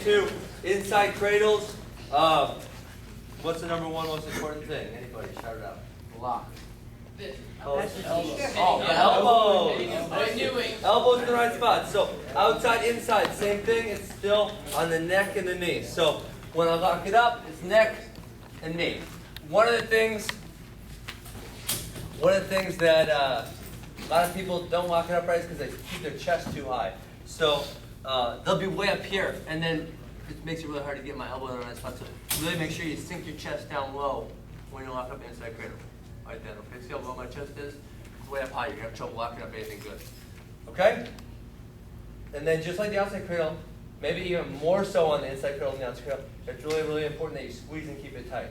into inside cradles, what's the number one most important thing? Anybody, shout it out. Block. Elbows. Elbows in the right spot. So outside, inside, same thing. It's still on the neck and the knee. So when I lock it up, it's neck and knee. One of the things that a lot of people don't lock it up right is because they keep their chest too high. So they'll be way up here, and then it makes it really hard to get my elbow in the right spot. So really make sure you sink your chest down low when you lock up the inside cradle. Like that, okay? See how low my chest is? It's way up high. You're going to have trouble locking up anything good. Okay? And then just like the outside cradle, maybe even more so on the inside cradle than the outside cradle, it's really, really important that you squeeze and keep it tight.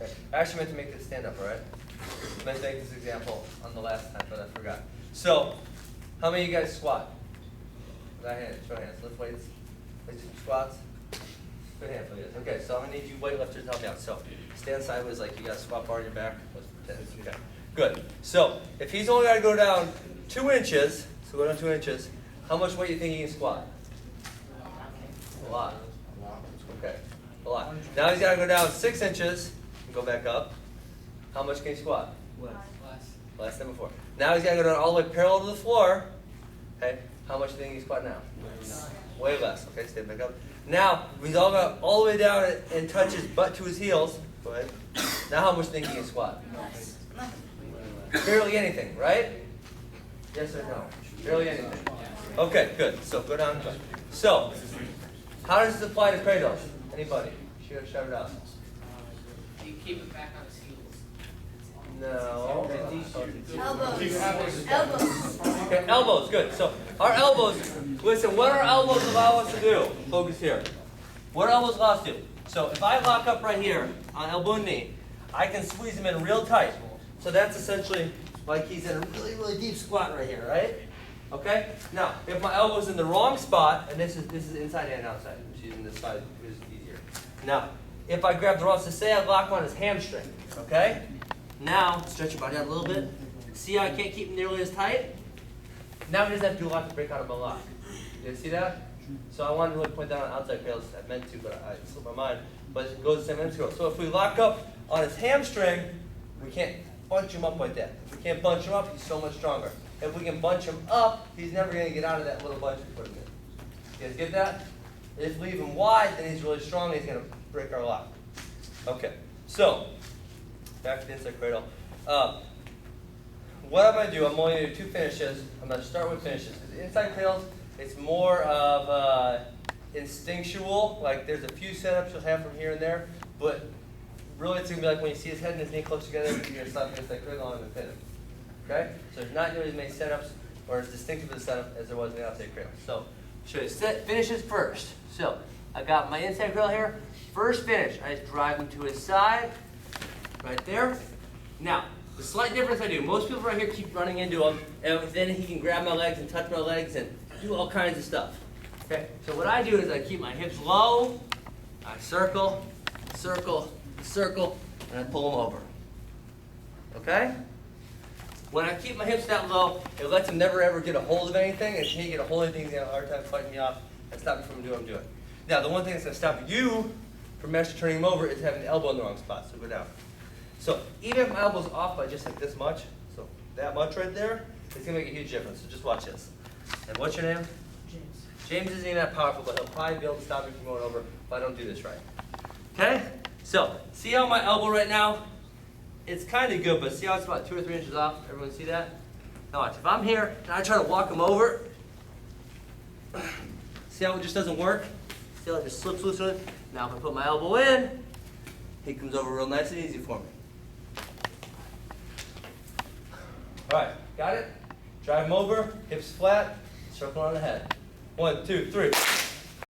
Okay. I actually meant to make this stand up, all right? I meant to make this example on the last time, but I forgot. So, how many of you guys squat? Without hands, show hands. Lift weights. Lift some squats. Good hand for you. Okay, so I'm going to need you weightlifters to help me out. So, stand sideways like you got a squat bar on your back. Let's pretend. Okay, good. So, if he's only got to go down 2 inches, so go down 2 inches, how much weight do you think he can squat? A lot. Okay, a lot. Now he's got to go down 6 inches and go back up. How much can he squat? Less than before. Now he's got to go down all the way parallel to the floor. Okay, how much do you think he can squat now? Way less. Okay, stay back up. Now, he's all the way down and touch his butt to his heels. Go ahead. Now how much do you think he can squat? Barely anything, right? Yes or no? Barely anything. Okay, good. So go down. Go. So, how does this apply to cradles? Anybody? Shout it out. You keep it back on his heels. No. Elbows. Elbows. Okay, elbows, good. So our elbows, listen, what our elbows allow us to do? Focus here. What our elbows allow us to do? So if I lock up right here on elbow and knee, I can squeeze them in real tight. So that's essentially like he's in a really, really deep squat right here, right? Okay? Now, if my elbow's in the wrong spot, and this is inside and outside, which is in this side is easier. Now, if I grab the wrong, so say I lock on his hamstring, okay? Now, stretch your body out a little bit. See how I can't keep him nearly as tight? Now he doesn't have to do a lot to break out of my lock. You see that? So I wanted to really point that on outside cradles. I meant to, but I slipped my mind. But it goes the same integral. So if we lock up on his hamstring, we can't bunch him up like that. If we can't bunch him up, he's so much stronger. If we can bunch him up, he's never going to get out of that little bunch we put him in. You guys get that? If we leave him wide, then he's really strong and he's going to break our lock. Okay, so back to the inside cradle. What I'm going to do, I'm only going to do 2 finishes. I'm going to start with finishes. Because the inside cradles, it's more of instinctual. Like there's a few setups you'll have from here and there, but really it's going to be like when you see his head and his knee close together, you're going to slap the inside cradle on him and pin him. Okay? So there's not nearly as many setups or as distinctive of a setup as there was in the outside cradle. So show you finishes first. So I got my inside cradle here. First finish, I just drive him to his side, right there. Now, the slight difference I do, most people right here keep running into him, and then he can grab my legs and touch my legs and do all kinds of stuff. Okay? So what I do is I keep my hips low, I circle, circle, circle, and I pull him over. Okay? When I keep my hips that low, it lets him never ever get a hold of anything, and if he can't get a hold of anything, he's going to have a hard time fighting me off and stop me from doing what I'm doing. Now, the one thing that's going to stop you from actually turning him over is having the elbow in the wrong spot, so go down. So even if my elbow's off by just like this much, so that much right there, it's going to make a huge difference. So just watch this. And what's your name? James. James isn't even that powerful, but he'll probably be able to stop me from going over if I don't do this right. Okay? So, see how my elbow right now, it's kind of good, but see how it's about 2 or 3 inches off? Everyone see that? Now watch, if I'm here and I try to walk him over, see how it just doesn't work? See how it just slips loose with it? Now if I put my elbow in, he comes over real nice and easy for me. All right, got it? Drive him over, hips flat, circle on the head. 1, 2, 3.